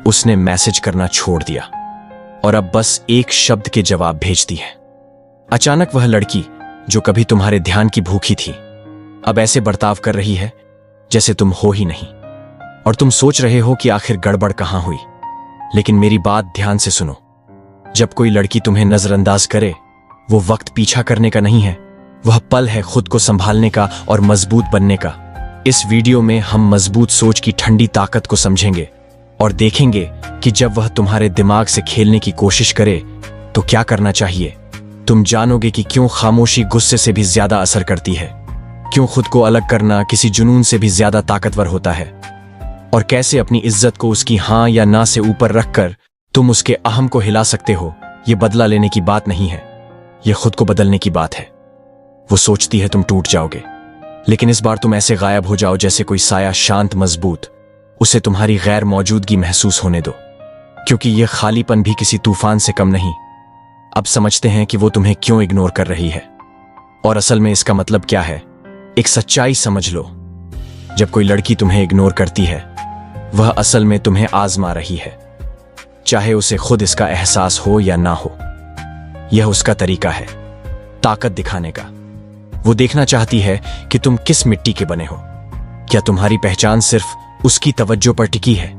उसने मैसेज करना छोड़ दिया और अब बस एक शब्द के जवाब भेजती है। अचानक वह लड़की जो कभी तुम्हारे ध्यान की भूखी थी अब ऐसे बर्ताव कर रही है जैसे तुम हो ही नहीं, और तुम सोच रहे हो कि आखिर गड़बड़ कहां हुई। लेकिन मेरी बात ध्यान से सुनो, जब कोई लड़की तुम्हें नजरअंदाज करे वो वक्त पीछा करने का नहीं है, वह पल है खुद को संभालने का और मजबूत बनने का। इस वीडियो में हम मजबूत सोच की ठंडी ताकत को समझेंगे और देखेंगे कि जब वह तुम्हारे दिमाग से खेलने की कोशिश करे तो क्या करना चाहिए। तुम जानोगे कि क्यों खामोशी गुस्से से भी ज्यादा असर करती है, क्यों खुद को अलग करना किसी जुनून से भी ज्यादा ताकतवर होता है, और कैसे अपनी इज्जत को उसकी हां या ना से ऊपर रखकर तुम उसके अहम को हिला सकते हो। यह बदला लेने की बात नहीं है, यह खुद को बदलने की बात है। वो सोचती है तुम टूट जाओगे, लेकिन इस बार तुम ऐसे गायब हो जाओ जैसे कोई साया, शांत, मजबूत। उसे तुम्हारी गैर मौजूदगी महसूस होने दो, क्योंकि यह खालीपन भी किसी तूफान से कम नहीं। अब समझते हैं कि वो तुम्हें क्यों इग्नोर कर रही है, और असल में इसका मतलब क्या है। एक सच्चाई समझ लो, जब कोई लड़की तुम्हें इग्नोर करती है वह असल में तुम्हें आजमा रही है, चाहे उसे खुद इसका एहसास हो या ना हो। यह उसका तरीका है ताकत दिखाने का। वो देखना चाहती है कि तुम किस मिट्टी के बने हो। क्या तुम्हारी पहचान सिर्फ उसकी तवज्जो पर टिकी है?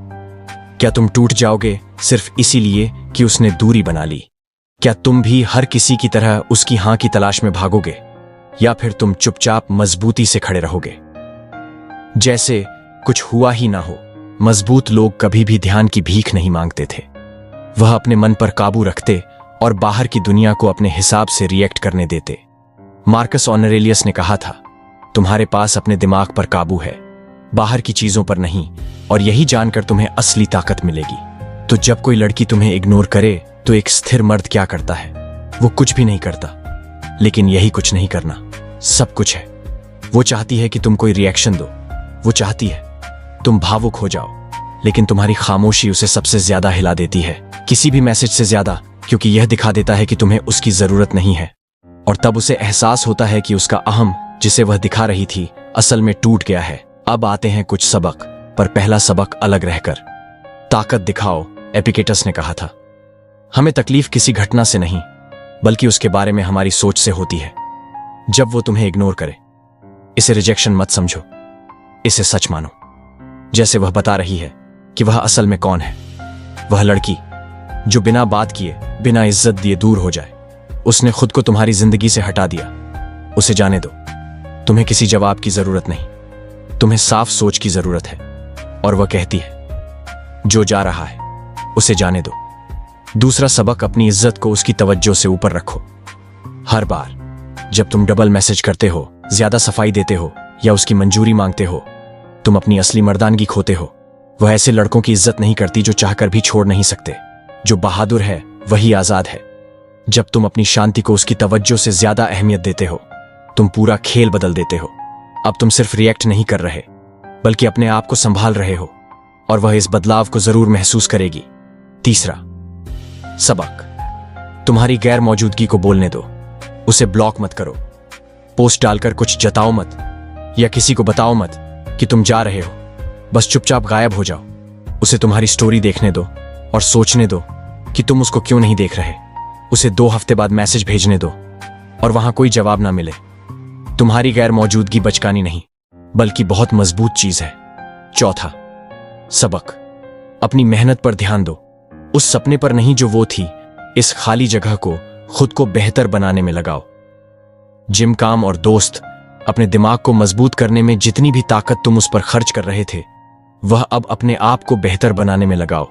क्या तुम टूट जाओगे सिर्फ इसीलिए कि उसने दूरी बना ली? क्या तुम भी हर किसी की तरह उसकी हां की तलाश में भागोगे, या फिर तुम चुपचाप मजबूती से खड़े रहोगे जैसे कुछ हुआ ही ना हो? मजबूत लोग कभी भी ध्यान की भीख नहीं मांगते थे। वह अपने मन पर काबू रखते और बाहर की दुनिया को अपने हिसाब से रिएक्ट करने देते। मार्कस ऑरेलियस ने कहा था, तुम्हारे पास अपने दिमाग पर काबू है, बाहर की चीजों पर नहीं, और यही जानकर तुम्हें असली ताकत मिलेगी। तो जब कोई लड़की तुम्हें इग्नोर करे तो एक स्थिर मर्द क्या करता है? वो कुछ भी नहीं करता, लेकिन यही कुछ नहीं करना सब कुछ है। वो चाहती है कि तुम कोई रिएक्शन दो, वो चाहती है तुम भावुक हो जाओ, लेकिन तुम्हारी खामोशी उसे सबसे ज्यादा हिला देती है, किसी भी मैसेज से ज्यादा, क्योंकि यह दिखा देता है कि तुम्हें उसकी जरूरत नहीं है। और तब उसे एहसास होता है कि उसका अहम जिसे वह दिखा रही थी असल में टूट गया है। अब आते हैं कुछ सबक, पर पहला सबक अलग रहकर। ताकत दिखाओ, एपिक्टेटस ने कहा था। हमें तकलीफ किसी घटना से नहीं, बल्कि उसके बारे में हमारी सोच से होती है। जब वो तुम्हें इग्नोर करे, इसे रिजेक्शन मत समझो, इसे सच मानो। जैसे वह बता रही है कि वह असल में कौन है। वह लड़की जो बिना बात किए, बिना इज्जत दिए दूर हो जाए। उसने खुद को तुम्हारी जिंदगी से हटा दिया। उसे जाने दो, तुम्हें किसी जवाब की जरूरत नहीं, तुम्हें साफ सोच की जरूरत है। और वह कहती है, जो जा रहा है उसे जाने दो। दूसरा सबक, अपनी इज्जत को उसकी तवज्जो से ऊपर रखो। हर बार जब तुम डबल मैसेज करते हो, ज्यादा सफाई देते हो या उसकी मंजूरी मांगते हो, तुम अपनी असली मर्दानगी खोते हो। वह ऐसे लड़कों की इज्जत नहीं करती जो चाहकर भी छोड़ नहीं सकते। जो बहादुर है वही आजाद है। जब तुम अपनी शांति को उसकी तवज्जो से ज्यादा अहमियत देते हो, तुम पूरा खेल बदल देते हो। अब तुम सिर्फ रिएक्ट नहीं कर रहे, बल्कि अपने आप को संभाल रहे हो, और वह इस बदलाव को जरूर महसूस करेगी। तीसरा सबक, तुम्हारी गैर मौजूदगी को बोलने दो। उसे ब्लॉक मत करो, पोस्ट डालकर कुछ जताओ मत, या किसी को बताओ मत कि तुम जा रहे हो। बस चुपचाप गायब हो जाओ। उसे तुम्हारी स्टोरी देखने दो और सोचने दो कि तुम उसको क्यों नहीं देख रहे। उसे 2 हफ्ते बाद मैसेज भेजने दो और वहां कोई जवाब ना मिले। तुम्हारी गैर मौजूदगी बचकानी नहीं, बल्कि बहुत मजबूत चीज है। चौथा सबक, अपनी मेहनत पर ध्यान दो, उस सपने पर नहीं जो वो थी। इस खाली जगह को खुद को बेहतर बनाने में लगाओ। जिम, काम और दोस्त, अपने दिमाग को मजबूत करने में जितनी भी ताकत तुम उस पर खर्च कर रहे थे, वह अब अपने आप को बेहतर बनाने में लगाओ।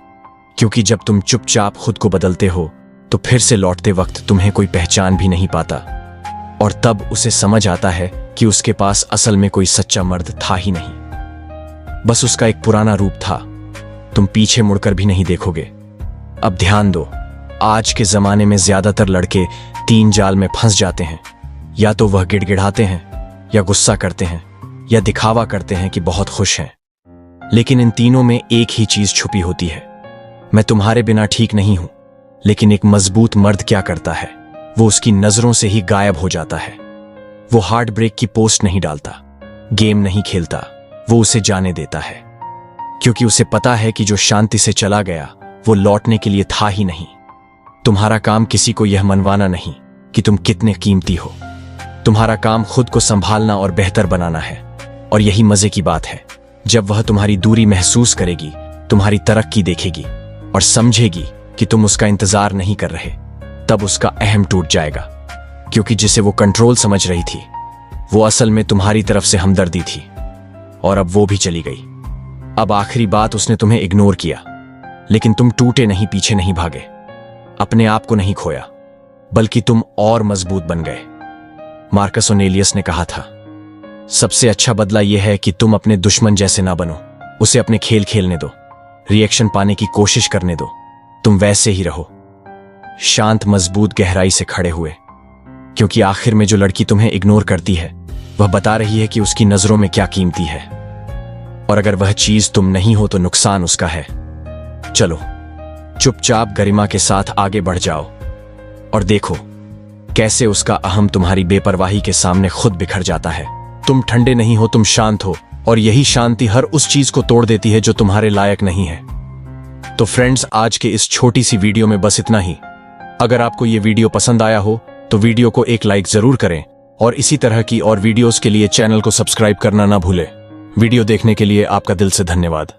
क्योंकि जब तुम चुपचाप खुद को बदलते हो तो फिर से लौटते वक्त तुम्हें कोई पहचान भी नहीं पाता, और तब उसे समझ आता है कि उसके पास असल में कोई सच्चा मर्द था ही नहीं, बस उसका एक पुराना रूप था। तुम पीछे मुड़कर भी नहीं देखोगे। अब ध्यान दो, आज के जमाने में ज्यादातर लड़के 3 जाल में फंस जाते हैं। या तो वह गिड़गिड़ाते हैं, या गुस्सा करते हैं, या दिखावा करते हैं कि बहुत खुश हैं। लेकिन इन तीनों में एक ही चीज छुपी होती है, मैं तुम्हारे बिना ठीक नहीं हूं। लेकिन एक मजबूत मर्द क्या करता है? वो उसकी नजरों से ही गायब हो जाता है। वो हार्ट ब्रेक की पोस्ट नहीं डालता, गेम नहीं खेलता, वो उसे जाने देता है। क्योंकि उसे पता है कि जो शांति से चला गया वो लौटने के लिए था ही नहीं। तुम्हारा काम किसी को यह मनवाना नहीं कि तुम कितने कीमती हो। तुम्हारा काम खुद को संभालना और बेहतर बनाना है। और यही मजे की बात है, जब वह तुम्हारी दूरी महसूस करेगी, तुम्हारी तरक्की देखेगी और समझेगी कि तुम उसका इंतजार नहीं कर रहे, तब उसका अहम टूट जाएगा। क्योंकि जिसे वो कंट्रोल समझ रही थी वो असल में तुम्हारी तरफ से हमदर्दी थी, और अब वो भी चली गई। अब आखिरी बात, उसने तुम्हें इग्नोर किया, लेकिन तुम टूटे नहीं, पीछे नहीं भागे, अपने आप को नहीं खोया, बल्कि तुम और मजबूत बन गए। मार्कस ऑरेलियस ने कहा था, सबसे अच्छा बदला यह है कि तुम अपने दुश्मन जैसे ना बनो। उसे अपने खेल खेलने दो, रिएक्शन पाने की कोशिश करने दो, तुम वैसे ही रहो। शांत, मजबूत, गहराई से खड़े हुए। क्योंकि आखिर में जो लड़की तुम्हें इग्नोर करती है वह बता रही है कि उसकी नजरों में क्या कीमती है, और अगर वह चीज तुम नहीं हो तो नुकसान उसका है। चलो चुपचाप गरिमा के साथ आगे बढ़ जाओ और देखो कैसे उसका अहम तुम्हारी बेपरवाही के सामने खुद बिखर जाता है। तुम ठंडे नहीं हो, तुम शांत हो, और यही शांति हर उस चीज को तोड़ देती है जो तुम्हारे लायक नहीं है। तो फ्रेंड्स, आज के इस छोटी सी वीडियो में बस इतना ही। अगर आपको ये वीडियो पसंद आया हो तो वीडियो को एक लाइक जरूर करें, और इसी तरह की और वीडियोस के लिए चैनल को सब्सक्राइब करना ना भूलें। वीडियो देखने के लिए आपका दिल से धन्यवाद।